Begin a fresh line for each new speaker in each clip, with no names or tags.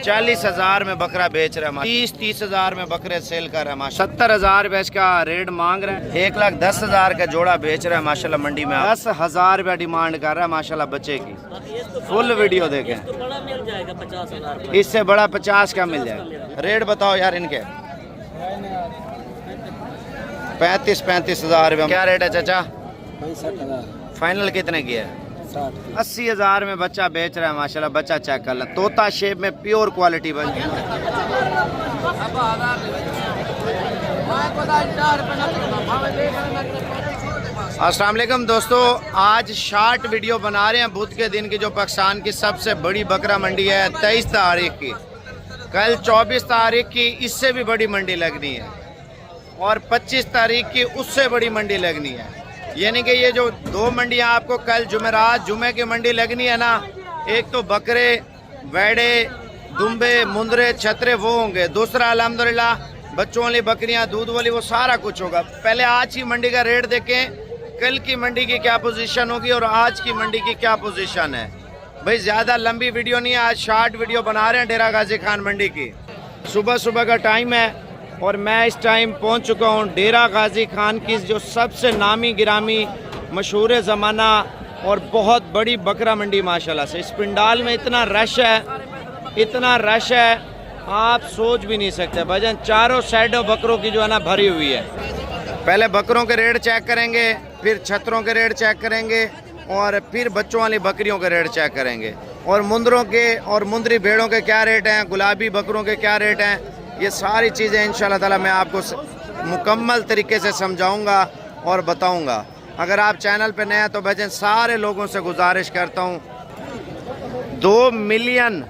40,000 में बकरा बेच रहा है, 30,000 में बकरे सेल कर रहा है। 70,000 रुपए इसका रेट मांग रहे हैं। 1,10,000 का जोड़ा बेच रहा है माशाल्लाह मंडी में। 10,000 रुपया डिमांड कर रहा है माशाल्लाह बच्चे की। फुल वीडियो देखें। इससे बड़ा 50 का मिल जाएगा। रेट बताओ यार इनके। 35,000 रुपये। क्या रेट है चाचा?
65,000।
फाइनल कितने की है? 80,000 में बच्चा बेच रहा है माशाल्लाह। बच्चा चेक कर ला, तोता शेप में प्योर क्वालिटी बन। अस्सलाम वालेकुम दोस्तों, आज शॉर्ट वीडियो बना रहे हैं बुध के दिन की, जो पाकिस्तान की सबसे बड़ी बकरा मंडी है। 23 तारीख की, कल 24 तारीख की इससे भी बड़ी मंडी लगनी है, और 25 तारीख की उससे बड़ी मंडी लगनी है। यानी कि ये जो दो मंडियां आपको कल जुमेरात जुमे की मंडी लगनी है ना, एक तो बकरे, वैड़े, दुम्बे, मुंदरे, छतरे वो होंगे। दूसरा अल्हम्दुलिल्लाह बच्चों वाली बकरियां, दूध वाली, वो सारा कुछ होगा। पहले आज की मंडी का रेट देखें, कल की मंडी की क्या पोजीशन होगी और आज की मंडी की क्या पोजीशन है। भाई ज़्यादा लंबी वीडियो नहीं है, आज शॉर्ट वीडियो बना रहे हैं डेरा गाजी खान मंडी की। सुबह सुबह का टाइम है और मैं इस टाइम पहुंच चुका हूं डेरा गाजी खान की जो सबसे नामी गिरामी मशहूर ज़माना और बहुत बड़ी बकरा मंडी माशाल्लाह से। इस पंडाल में इतना रश है, इतना रश है, आप सोच भी नहीं सकते भजन। चारों साइडों बकरों की जो है ना भरी हुई है। पहले बकरों के रेट चेक करेंगे, फिर छतरों के रेट चेक करेंगे, और फिर बच्चों वाली बकरियों के रेट चेक करेंगे, और मुंदरों के और मुंदरी भेड़ों के क्या रेट हैं, गुलाबी बकरों के क्या रेट हैं। ये सारी चीज़ें इंशाल्लाह ताला मैं आपको मुकम्मल तरीके से समझाऊंगा और बताऊंगा। अगर आप चैनल पे नए हैं तो भजन सारे लोगों से गुजारिश करता हूँ, 2 मिलियन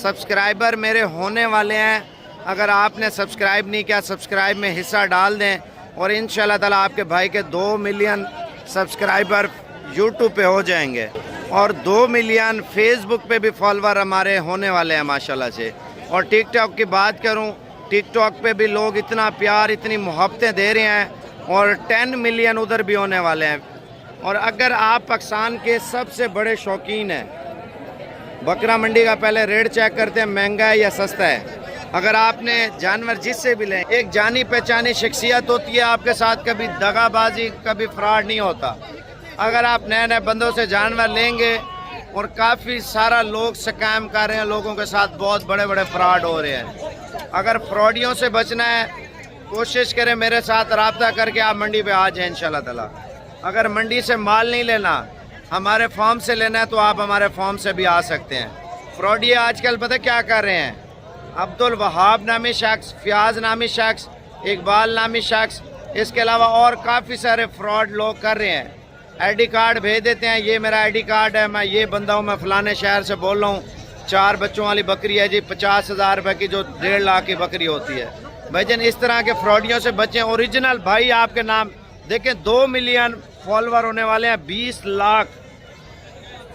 सब्सक्राइबर मेरे होने वाले हैं। अगर आपने सब्सक्राइब नहीं किया, सब्सक्राइब में हिस्सा डाल दें, और इंशाल्लाह ताला आपके भाई के 2 मिलियन सब्सक्राइबर यूट्यूब पे हो जाएंगे, और 2 मिलियन फेसबुक पे भी फॉलोवर हमारे होने वाले हैं माशाल्लाह से। और टिकटॉक की बात करूं, टिकटॉक पे भी लोग इतना प्यार, इतनी मोहब्बतें दे रहे हैं, और 10 मिलियन उधर भी होने वाले हैं। और अगर आप पाकिस्तान के सबसे बड़े शौकीन हैं, बकरा मंडी का पहले रेट चेक करते हैं, महंगा है या सस्ता है। अगर आपने जानवर जिससे भी लें, एक जानी पहचानी शख्सियत होती है आपके साथ, कभी दगाबाजी, कभी फ्रॉड नहीं होता। अगर आप नए नए बंदों से जानवर लेंगे, और काफ़ी सारा लोग स्कैम कर रहे हैं लोगों के साथ, बहुत बड़े बड़े फ्रॉड हो रहे हैं। अगर फ्रॉडियों से बचना है, कोशिश करें मेरे साथ रब्ता करके आप मंडी पे आ जाएं इंशाल्लाह ताला। अगर मंडी से माल नहीं लेना, हमारे फार्म से लेना है, तो आप हमारे फार्म से भी आ सकते हैं। फ्रॉडिया आजकल पता क्या कर रहे हैं, अब्दुल वहाब नामी शख्स, फयाज नामी शख्स, इकबाल नामी शख्स, इसके अलावा और काफ़ी सारे फ्रॉड लोग कर रहे हैं। आईडी कार्ड भेज देते हैं, ये मेरा आईडी कार्ड है, मैं ये बंदा हूँ, मैं फ़लाने शहर से बोल रहा हूँ, 4 बच्चों वाली बकरी है जी, 50,000 रुपये की, जो 1.5 लाख की बकरी होती है। भाईजान इस तरह के फ्रॉडियों से बचें। ओरिजिनल भाई आपके नाम देखें, 2 मिलियन फॉलोवर होने वाले हैं, 20 लाख।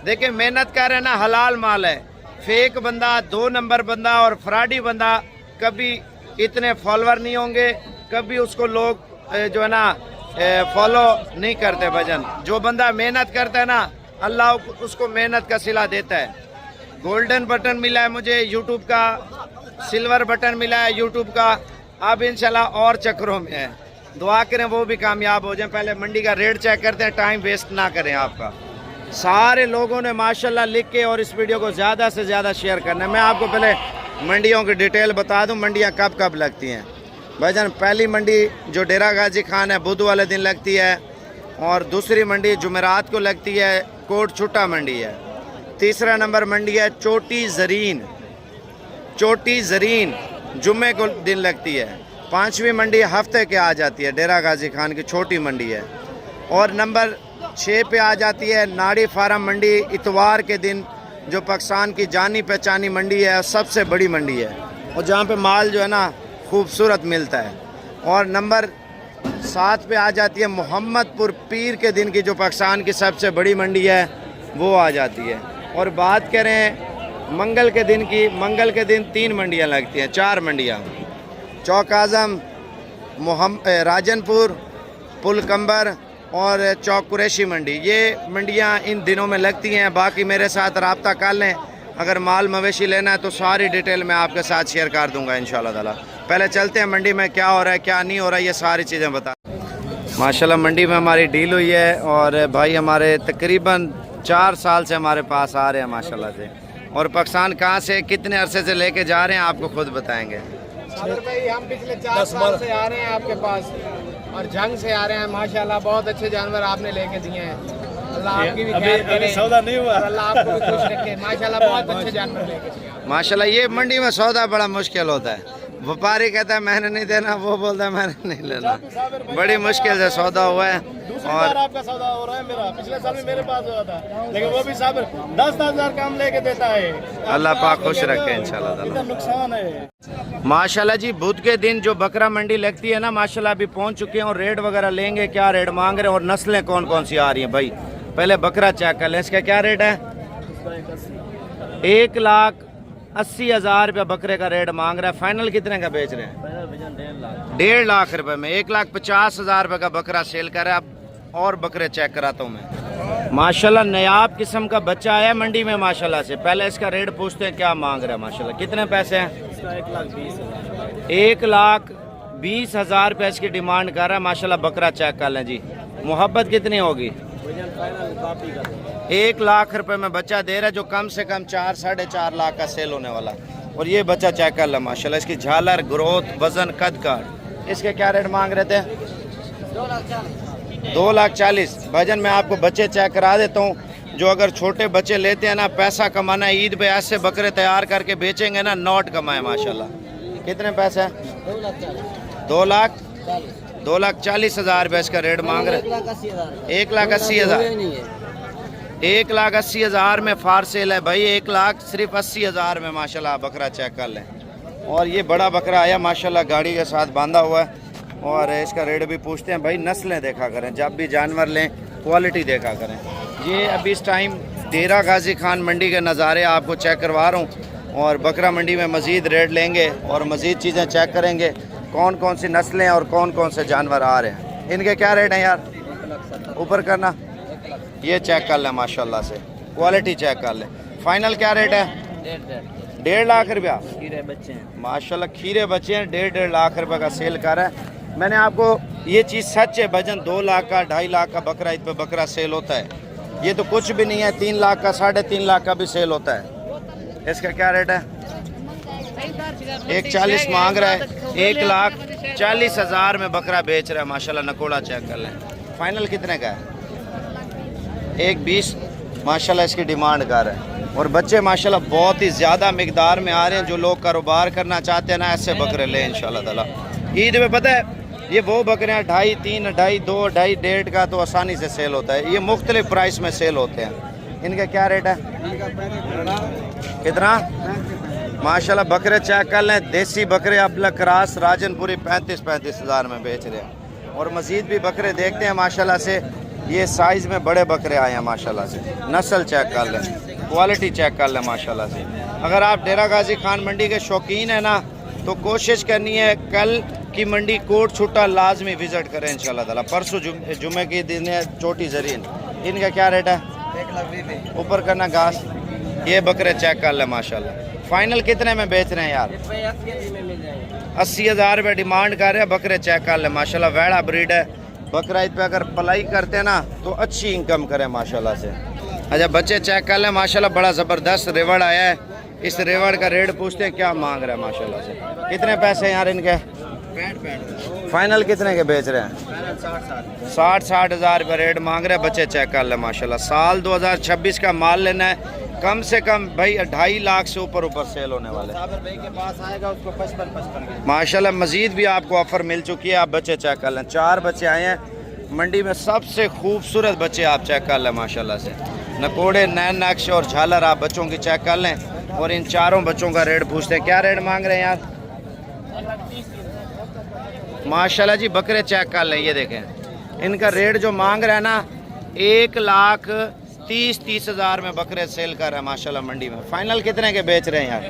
देखें मेहनत कर रहे हैं ना, हलाल माल है। फेक बंदा, 2 नंबर बंदा और फ्रॉडी बंदा कभी इतने फॉलोवर नहीं होंगे, कभी उसको लोग जो है ना फॉलो नहीं करते भजन। जो बंदा मेहनत करता है ना, अल्लाह उसको मेहनत का सिला देता है। गोल्डन बटन मिला है मुझे यूट्यूब का, सिल्वर बटन मिला है यूट्यूब का, अब इंशाल्लाह और चक्रों में है। दुआ करें वो भी कामयाब हो जाए। पहले मंडी का रेट चेक करते हैं, टाइम वेस्ट ना करें आपका। सारे लोगों ने माशाल्लाह लिख के और इस वीडियो को ज़्यादा से ज़्यादा शेयर करना है। मैं आपको पहले मंडियों की डिटेल बता दूं, मंडियां कब कब लगती हैं भाईजान। पहली मंडी जो डेरा गाजी खान है बुध वाले दिन लगती है, और दूसरी मंडी जुमेरात को लगती है, कोट छुट्टा मंडी है। तीसरा नंबर मंडी है चोटी ज़रीन, चोटी ज़रीन जुम्मे को दिन लगती है। 5वीं मंडी हफ्ते के आ जाती है, डेरा गाजी खान की छोटी मंडी है। और नंबर 6 पे आ जाती है नाड़ी फार्म मंडी, इतवार के दिन, जो पाकिस्तान की जानी पहचानी मंडी है, सबसे बड़ी मंडी है, और जहाँ पे माल जो है ना खूबसूरत मिलता है। और नंबर 7 पे आ जाती है मोहम्मदपुर पीर के दिन की, जो पाकिस्तान की सबसे बड़ी मंडी है, वो आ जाती है। और बात करें मंगल के दिन की, मंगल के दिन 3 मंडियाँ लगती हैं, 4 मंडियाँ, चौक आज़म, राजनपुर, पुलकम्बर और चौक कुरैशी मंडी। ये मंडियाँ इन दिनों में लगती हैं। बाकी मेरे साथ रब्ता कर लें, अगर माल मवेशी लेना है तो सारी डिटेल मैं आपके साथ शेयर कर दूंगा इंशाल्लाह ताला। पहले चलते हैं मंडी में क्या हो रहा है क्या नहीं हो रहा है, ये सारी चीज़ें बता। माशाल्लाह मंडी में हमारी डील हुई है और भाई हमारे तकरीबन 4 साल से हमारे पास आ रहे हैं माशाल्लाह से। और पाकिस्तान कहाँ से कितने अरसे से लेके जा रहे हैं आपको खुद बताएंगे।
भाई हम पिछले 4 साल से आ रहे हैं आपके पास और जंग से आ रहे हैं माशाल्लाह। बहुत अच्छे जानवर आपने लेके दिए हैं, अल्लाह आपकी भी खैर करे। सौदा नहीं हुआ, अल्लाह आपको भी खुश रखे माशाल्लाह। बहुत अच्छे जानवर लेके दिए
माशाल्लाह। ये मंडी में सौदा बड़ा मुश्किल होता है, व्यापारी कहता है मैंने नहीं देना, वो बोलता है मैंने नहीं लेना। बड़ी मुश्किल से सौदा हुआ है। और
आपका सौदा हो रहा है मेरा, पिछले साल भी मेरे पास हुआ था, लेकिन वो भी साहब 10,000 काम लेके देता है।
अल्लाह पाक खुश रखे इंशाल्लाह ताला।
नुकसान है
माशाल्लाह जी। बुध के दिन जो बकरा मंडी लगती है ना माशाल्लाह, अभी पहुंच चुके हैं और रेट वगैरह लेंगे, क्या रेट मांग रहे हैं और नस्लें कौन कौन सी आ रही हैं। भाई पहले बकरा चेक कर लें, इसका क्या रेट है। 1,80,000 रुपया बकरे का रेट मांग रहा है। फाइनल कितने का बेच रहे हैं। 1.5 लाख रुपए में 1,50,000 रुपये का बकरा सेल कर रहा है। और बकरे चेक कराता हूँ मैं। माशाल्लाह नायाब किस्म का बच्चा आया मंडी में माशाल्लाह से। पहले इसका रेट पूछते हैं क्या मांग रहा है माशाल्लाह। कितने पैसे हैं। 1,20,000 रुपये इसकी डिमांड कर रहा है माशाल्लाह। बकरा चेक कर लें जी। मोहब्बत कितनी होगी। 1 लाख रुपए में बच्चा दे रहा है, जो कम से कम 4 साढ़े 4 लाख का सेल होने वाला। और ये बच्चा चेक कर लो माशाल्लाह। इसकी झालर, ग्रोथ, वजन, कद काट। इसके क्या रेट मांग रहे थे। 2,40,000। भाईजान मैं आपको बच्चे चेक करा देता हूँ। जो अगर छोटे बच्चे लेते हैं ना, पैसा कमाना है, ईद पे ऐसे बकरे तैयार करके बेचेंगे ना, नोट कमाए माशाल्लाह। कितने पैसे हैं। 2,40,000 रुपये इसका रेट मांग रहे। 1,80,000। 1,80,000 में फार सेल है भाई। 1,80,000 में माशाल्लाह बकरा चेक कर लें। और ये बड़ा बकरा आया माशाल्लाह, गाड़ी के साथ बांधा हुआ है। और इसका रेट भी पूछते हैं भाई। नस्लें देखा करें, जब भी जानवर लें क्वालिटी देखा करें। ये अभी इस टाइम डेरा गाजी खान मंडी के नज़ारे आपको चेक करवा रहा हूँ। और बकरा मंडी में मज़ीद रेट लेंगे और मज़ीद चीज़ें चेक करेंगे, कौन कौन सी नस्लें और कौन कौन से जानवर आ रहे हैं। इनके क्या रेट हैं यार। ऊपर करना, ये चेक कर लें माशाल्लाह से, क्वालिटी चेक कर लें। फाइनल क्या रेट है। 1.5 लाख रुपया।
खीरे बच्चे हैं
माशाल्लाह, खीरे बच्चे हैं। 1.5 लाख रुपए का सेल कर रहा है। मैंने आपको ये चीज़ सच है, भजन 2 लाख का 2.5 लाख का बकरा ईद पे बकरा सेल होता है। ये तो कुछ भी नहीं है। 3 लाख का 3.5 लाख का भी सेल होता है। इसका क्या रेट है। 1,40,000 मांग रहा है। 1,40,000 में बकरा बेच रहा है माशाल्लाह। नकोड़ा चेक कर लें। फाइनल कितने का है। 1,20 माशाल्लाह इसकी डिमांड कर रहा है। और बच्चे माशाल्लाह बहुत ही ज़्यादा मिकदार में आ रहे हैं। जो लोग कारोबार करना चाहते हैं ना, ऐसे बकरे लें इंशाल्लाह ताला। ईद में पता है ये वो बकरे 2.5, 3, 2.5, 2, 2.5, 1.5 का तो आसानी से सेल होता है। ये मुख्तलिफ प्राइस में सेल होते हैं। इनका क्या रेट है। कितना। माशाल्लाह बकरे चेक कर लें। देसी बकरे अबला क्रास राजनपुरी 35,000 में बेच रहे हैं। और मज़ीद भी बकरे देखते हैं माशाल्लाह से। ये साइज़ में बड़े बकरे आए हैं माशाल्लाह से। नस्ल चेक कर लें, क्वालिटी चेक कर लें माशाल्लाह से। अगर आप डेरा गाजी खान मंडी के शौकीन हैं ना, तो कोशिश करनी है कल की मंडी कोट छुट्टा लाजमी विज़िट करें इंशाल्लाह ताला। परसों जुमे के दिन है चोटी ज़रीन। इनका क्या रेट है।
1,20,000
ऊपर करना घास। ये बकरे चेक कर लें माशाल्लाह। फाइनल कितने में बेच रहे हैं यार। 80,000 रुपये डिमांड कर रहे हैं। बकरे चेक कर लें माशाल्लाह। वैड़ा ब्रीड है। बकरा ईद पे अगर पलाई करते हैं ना तो अच्छी इनकम करें माशाल्लाह से। अच्छा बच्चे चेक कर लें माशाल्लाह। बड़ा ज़बरदस्त रेवड़ आया है। इस रेवड़ का रेट पूछते हैं क्या मांग रहा है माशाल्लाह से। कितने पैसे हैं यार इनके। फाइनल कितने के बेच रहे हैं। 60,000 रुपये रेट मांग रहे हैं। बच्चे चेक कर लें माशाल्लाह। साल 2026 का माल लेना है। कम से कम भाई 2.5 लाख से ऊपर सेल होने वाले।
भाई के पास आएगा उसको 55
माशाल्लाह मज़ीद भी आपको ऑफ़र मिल चुकी है। आप बच्चे चेक कर लें। 4 बच्चे आए हैं मंडी में। सबसे खूबसूरत बच्चे आप चेक कर लें माशाल्लाह से। नकोड़े, नैन नक्श और झालर आप बच्चों की चेक कर लें। और इन चारों बच्चों का रेट पूछते हैं। क्या रेट मांग रहे हैं यार। माशाल्लाह जी बकरे चेक कर लें। ये देखें इनका रेट जो मांग रहा है ना, 1,30,000 में बकरे सेल कर रहे हैं माशाल्लाह मंडी में। फाइनल कितने के बेच रहे हैं यार।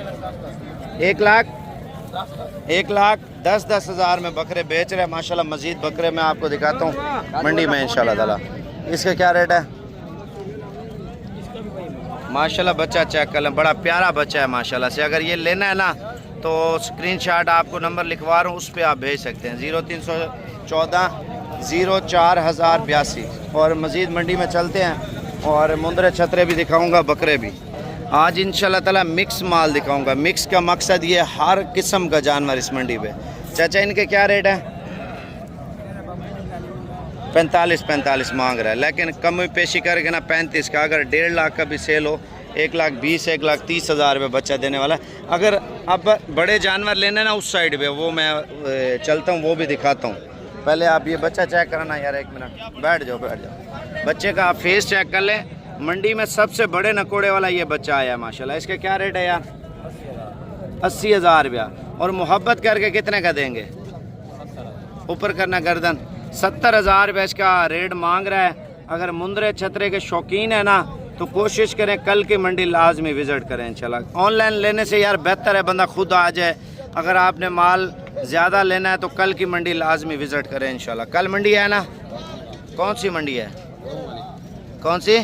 1,10,000 में बकरे बेच रहे हैं माशाल्लाह। मज़ीद बकरे मैं आपको दिखाता हूँ मंडी में इंशाल्लाह ताला। इसका क्या रेट है। माशाल्लाह बच्चा चेक कर लें, बड़ा प्यारा बच्चा है माशाल्लाह से। अगर ये लेना है ना तो स्क्रीनशॉट आपको नंबर लिखवा रहा हूँ, उस पर आप भेज सकते हैं 0314 04,082। और मज़ीद मंडी में चलते हैं और मुंदरे छतरे भी दिखाऊंगा, बकरे भी। आज इंशाल्लाह ताला मिक्स माल दिखाऊंगा। मिक्स का मकसद ये हर किस्म का जानवर इस मंडी पे। चाचा इनके क्या रेट है? 45 मांग रहा है, लेकिन कम पेशी करके ना 35 का। अगर 1.5 लाख का भी सेल हो, 1,20,000 1,30,000 रुपये बच्चा देने वाला है। अगर अब बड़े जानवर लेने ना उस साइड पे, वो मैं चलता हूँ, वो भी दिखाता हूँ। पहले आप ये बच्चा चेक कराना यार, 1 मिनट बैठ जाओ। बच्चे का आप फेस चेक कर लें। मंडी में सबसे बड़े नकोड़े वाला ये बच्चा आया है माशाल्लाह। इसका क्या रेट है यार? 80,000 रुपया। और मोहब्बत करके कितने का देंगे? ऊपर करना गर्दन। 70,000 रुपये इसका रेट मांग रहा है। अगर मुंदरे छतरे के शौकीन है ना तो कोशिश करें कल की मंडी लाजमी विज़िट करें इंशाल्लाह। ऑनलाइन लेने से यार बेहतर है बंदा खुद आ जाए। अगर आपने माल ज़्यादा लेना है तो कल की मंडी लाजमी विज़िट करें इंशाल्लाह। कल मंडी है ना? कौन सी मंडी है? कौन सी?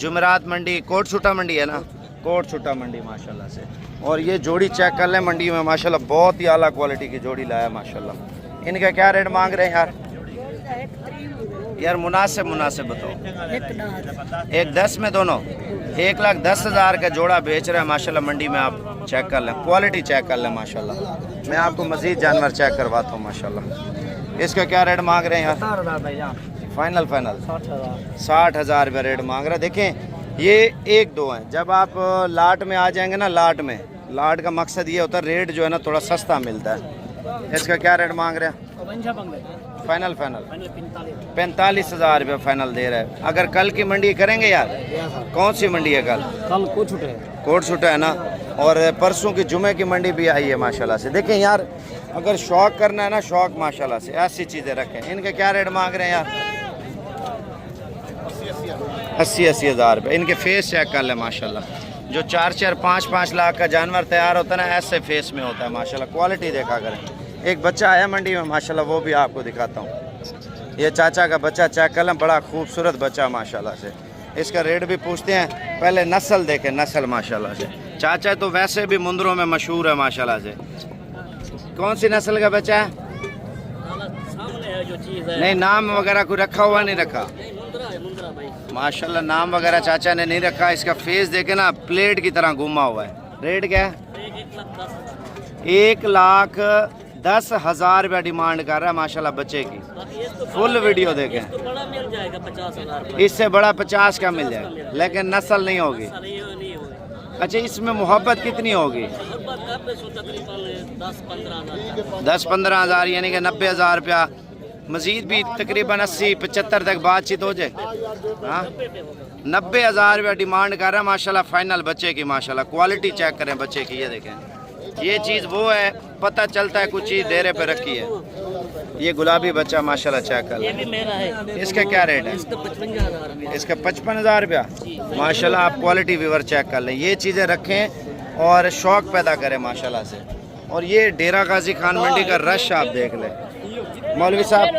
जुमेरात मंडी। कोट छुट्टा मंडी है ना? कोट छुट्टा मंडी माशाल्लाह से। और ये जोड़ी चेक कर लें मंडी में माशाल्लाह, बहुत ही आला क्वालिटी की जोड़ी लाया माशाल्लाह। इनका क्या रेट मांग रहे हैं यार? यार मुनासिब बताओ। 1,10 में दोनों 1,10,000 का जोड़ा बेच रहे हैं माशाल्लाह मंडी में। आप चेक कर लें, क्वालिटी चेक कर लें माशाल्लाह। मैं आपको मज़ीद जानवर चेक करवाता हूँ माशाल्लाह। इसका क्या रेट मांग रहे हैं यार? फाइनल 60,000 रुपये रेट मांग रहा है। देखें ये 1-2 हैं। जब आप लाट में आ जाएंगे ना, लाट का मकसद ये होता है रेट जो है ना थोड़ा सस्ता मिलता है। इसका क्या रेट मांग रहे हैं? फाइनल 45,000 रुपये फाइनल दे रहा है। अगर कल की मंडी करेंगे यार? कौन सी मंडी है कल? कोट छुट्टा है ना। और परसों की जुमे की मंडी भी आई है माशाल्लाह से। देखें यार, अगर शौक करना है ना, शौक माशाल्लाह से ऐसी चीज़ें रखें। इनके क्या रेट मांग रहे हैं यार? 80,000 रुपये। इनके फेस चेक कर ले माशाल्लाह। जो 4-4, 5-5 लाख का जानवर तैयार होता है ना, ऐसे फेस में होता है माशाल्लाह। क्वालिटी देखा करें। एक बच्चा आया मंडी में माशाल्लाह, वो भी आपको दिखाता हूँ। ये चाचा का बच्चा चेक कर लें, बड़ा खूबसूरत बच्चा माशाल्लाह से। इसका रेट भी पूछते हैं, पहले नस्ल देखें, नस्ल माशाल्लाह से। चाचा तो वैसे भी मुंदरों में मशहूर है माशाल्लाह से। कौन सी नस्ल का बच्चा है? नहीं, नाम वगैरह कोई रखा हुआ नहीं रखा माशाल्लाह। नाम वगैरह चाचा ने नहीं रखा। इसका फेस देखे ना, प्लेट की तरह घुमा हुआ है। रेट क्या है? 1,10,000 रुपया डिमांड कर रहा है माशाल्लाह बच्चे की। फुल वीडियो देखें। इससे बड़ा 50 का मिल जाएगा, लेकिन नस्ल नहीं होगी। अच्छा, इसमें मोहब्बत कितनी होगी? 10-15 हज़ार, यानी कि 90,000 रुपया। मज़ीद भी तकरीबन 80-75 तक बातचीत हो जाए। हाँ, 90,000 रुपया डिमांड कर रहा है माशाल्लाह फाइनल बच्चे की माशाल्लाह। क्वालिटी चेक करें बच्चे की, ये देखें। ये चीज़ वो है, पता चलता है कुछ चीज़ डेरे पे रखी है। ये गुलाबी बच्चा माशाल्लाह चेक कर लें। इसका क्या रेट है? इसका 55,000 रुपया माशाल्लाह। आप क्वालिटी व्यूअर चेक कर लें। ये चीज़ें रखें और शौक़ पैदा करें माशाल्लाह से। और ये डेरा गाजी खान मंडी का रश आप देख लें मौलवी साहब।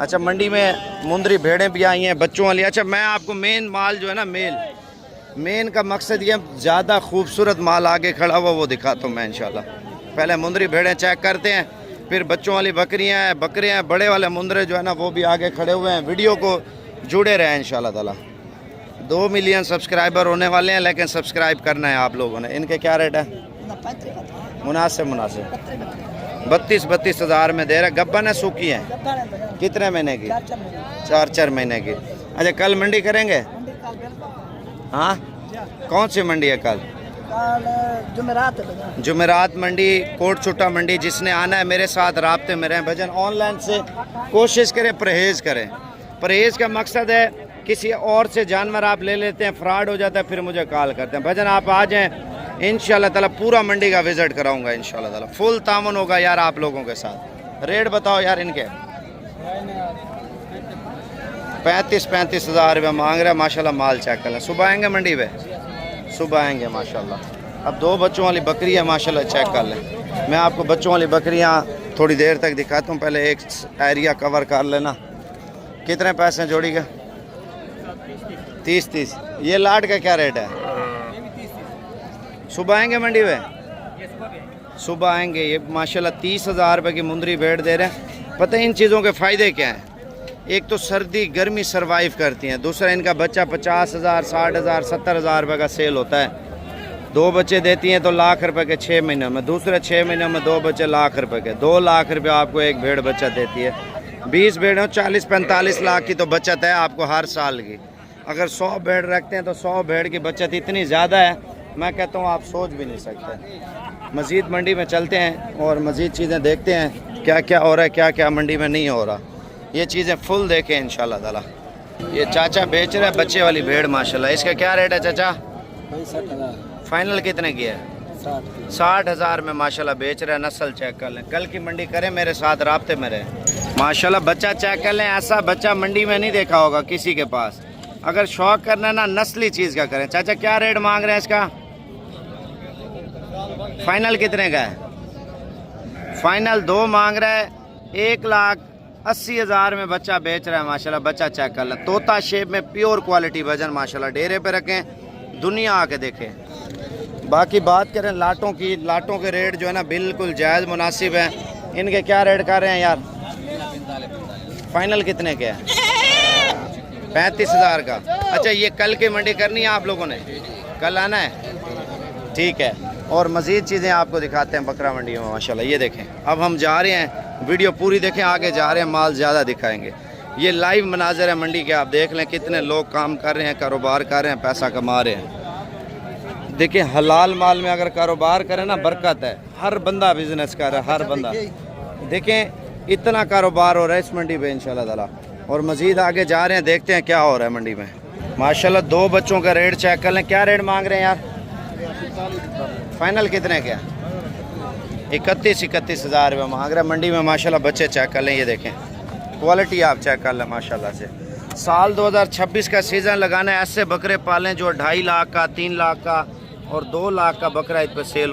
अच्छा, मंडी में मुंदरी भेड़ें भी आई हैं बच्चों वाली। अच्छा, मैं आपको मेन माल जो है ना, मेन का मकसद ये ज़्यादा खूबसूरत माल आगे खड़ा हुआ वो दिखाता हूँ मैं इंशाल्लाह। पहले मुंदरी भेड़ें चेक करते हैं, फिर बच्चों वाली बकरियाँ हैं, बकरे हैं, बड़े वाले मुंदरे जो है ना वो भी आगे खड़े हुए हैं। वीडियो को जुड़े रहें इंशाल्लाह ताला। 2 मिलियन सब्सक्राइबर होने वाले हैं, लेकिन सब्सक्राइब करना है आप लोगों ने। इनके क्या रेट है? मुनासिब 32 हज़ार में दे रहा है। गब्बन है, सूखी हैं? कितने महीने की? 4 महीने की। अच्छा, कल मंडी करेंगे? हाँ, कौन सी मंडी है कल? जुमेरात मंडी, कोट छुट्टा मंडी। जिसने आना है मेरे साथ राब्ते में रहें। भजन ऑनलाइन से कोशिश करें, परहेज़ करें। परहेज़ का मकसद है किसी और से जानवर आप ले लेते हैं, फ्रॉड हो जाता है, फिर मुझे कॉल करते हैं। भजन आप आ जाएँ, इंशाल्लाह ताला पूरा मंडी का विज़िट कराऊंगा इंशाल्लाह ताला। फुल तामन होगा यार आप लोगों के साथ। रेट बताओ यार इनके। 35 हज़ार रुपये मांग रहे हैं माशाल्लाह। माल चेक कर लें। सुबह आएंगे मंडी पे? सुबह आएंगे माशाल्लाह। अब 2 बच्चों वाली बकरी है माशाल्लाह, चेक कर लें। मैं आपको बच्चों वाली बकरियाँ थोड़ी देर तक दिखाता हूँ, पहले एक एरिया कवर कर लेना। कितने पैसे जोड़ी का? 30 ये लाट का क्या रेट है? सुबह आएंगे मंडी में? सुबह आएंगे। ये माशाल्लाह 30,000 रुपये की मुंदरी भेड़ दे रहे हैं। पता है इन चीज़ों के फ़ायदे क्या हैं? एक तो सर्दी गर्मी सरवाइव करती हैं, दूसरा इनका बच्चा 50,000 60,000 70,000 रुपये का सेल होता है। 2 बच्चे देती हैं तो लाख रुपए के 6 महीनों में, दूसरे 6 महीनों में 2 बच्चे लाख रुपए के, 2 लाख रुपए आपको एक भेड़ बच्चा देती है। 20 भेड़ों 40-45 लाख की तो बचत है आपको हर साल की। अगर 100 भेड़ रखते हैं तो 100 भेड़ की बचत इतनी ज़्यादा है, मैं कहता हूँ आप सोच भी नहीं सकते। मज़ीद मंडी में चलते हैं और मज़ीद चीज़ें देखते हैं क्या क्या हो रहा है, क्या क्या मंडी में नहीं हो रहा। ये चीज़ें फुल देखें इंशाल्लाह ताला। ये चाचा बेच रहे हैं बच्चे वाली भेड़ माशाल्लाह। इसका क्या रेट है चाचा?
65,000
फाइनल कितने की है? 60,000 में माशाल्लाह बेच रहे हैं। नस्ल चेक कर लें, कल की मंडी करें मेरे साथ राब्ते में रहें। माशाल्लाह बच्चा चेक कर लें, ऐसा बच्चा मंडी में नहीं देखा होगा किसी के पास। अगर शौक करना है ना नस्ली चीज़ का करें। चाचा क्या रेट मांग रहे हैं इसका? फाइनल कितने का है? फाइनल 2 मांग रहा है। 1,80,000 में बच्चा बेच रहा है माशाल्लाह। बच्चा चेक कर लें, तोता शेप में प्योर क्वालिटी वजन माशाल्लाह। डेरे पे रखें, दुनिया आके देखें। बाकी बात करें लाटों की, लाटों के रेट जो है ना बिल्कुल जायज़ मुनासिब है। इनके क्या रेट कर रहे हैं यार? फाइनल कितने के हैं? 35,000 का। अच्छा ये कल की मंडी करनी है आप लोगों ने? कल आना है? ठीक है। और मज़ीद चीज़ें आपको दिखाते हैं बकरा मंडी में माशाल्लाह। ये देखें, अब हम जा रहे हैं, वीडियो पूरी देखें, आगे जा रहे हैं, माल ज़्यादा दिखाएंगे। ये लाइव मनाज़र है मंडी के, आप देख लें कितने लोग काम कर रहे हैं, कारोबार कर रहे हैं, पैसा कमा रहे हैं। देखिए हलाल माल में अगर कारोबार करें ना बरकत है। हर बंदा बिजनेस कर रहा है, हर बंदा। देखें इतना कारोबार हो रहा है इस मंडी पे इंशाल्लाह ताला। और मज़ीद आगे जा रहे हैं, देखते हैं क्या हो रहा है मंडी में माशाल्लाह। 2 बच्चों का रेट चेक कर लें। क्या रेट मांग रहे हैं यार? फाइनल कितने क्या? 31,000 रुपये मांग रहे हैं मंडी में माशाल्लाह। बच्चे चेक कर लें, ये देखें क्वालिटी आप चेक कर लें माशाल्लाह से। साल 2026 का सीज़न लगाना है, ऐसे बकरे पालें जो 2.5 लाख का, 3 लाख का और 2 लाख का बकरा इस पर सेल हो।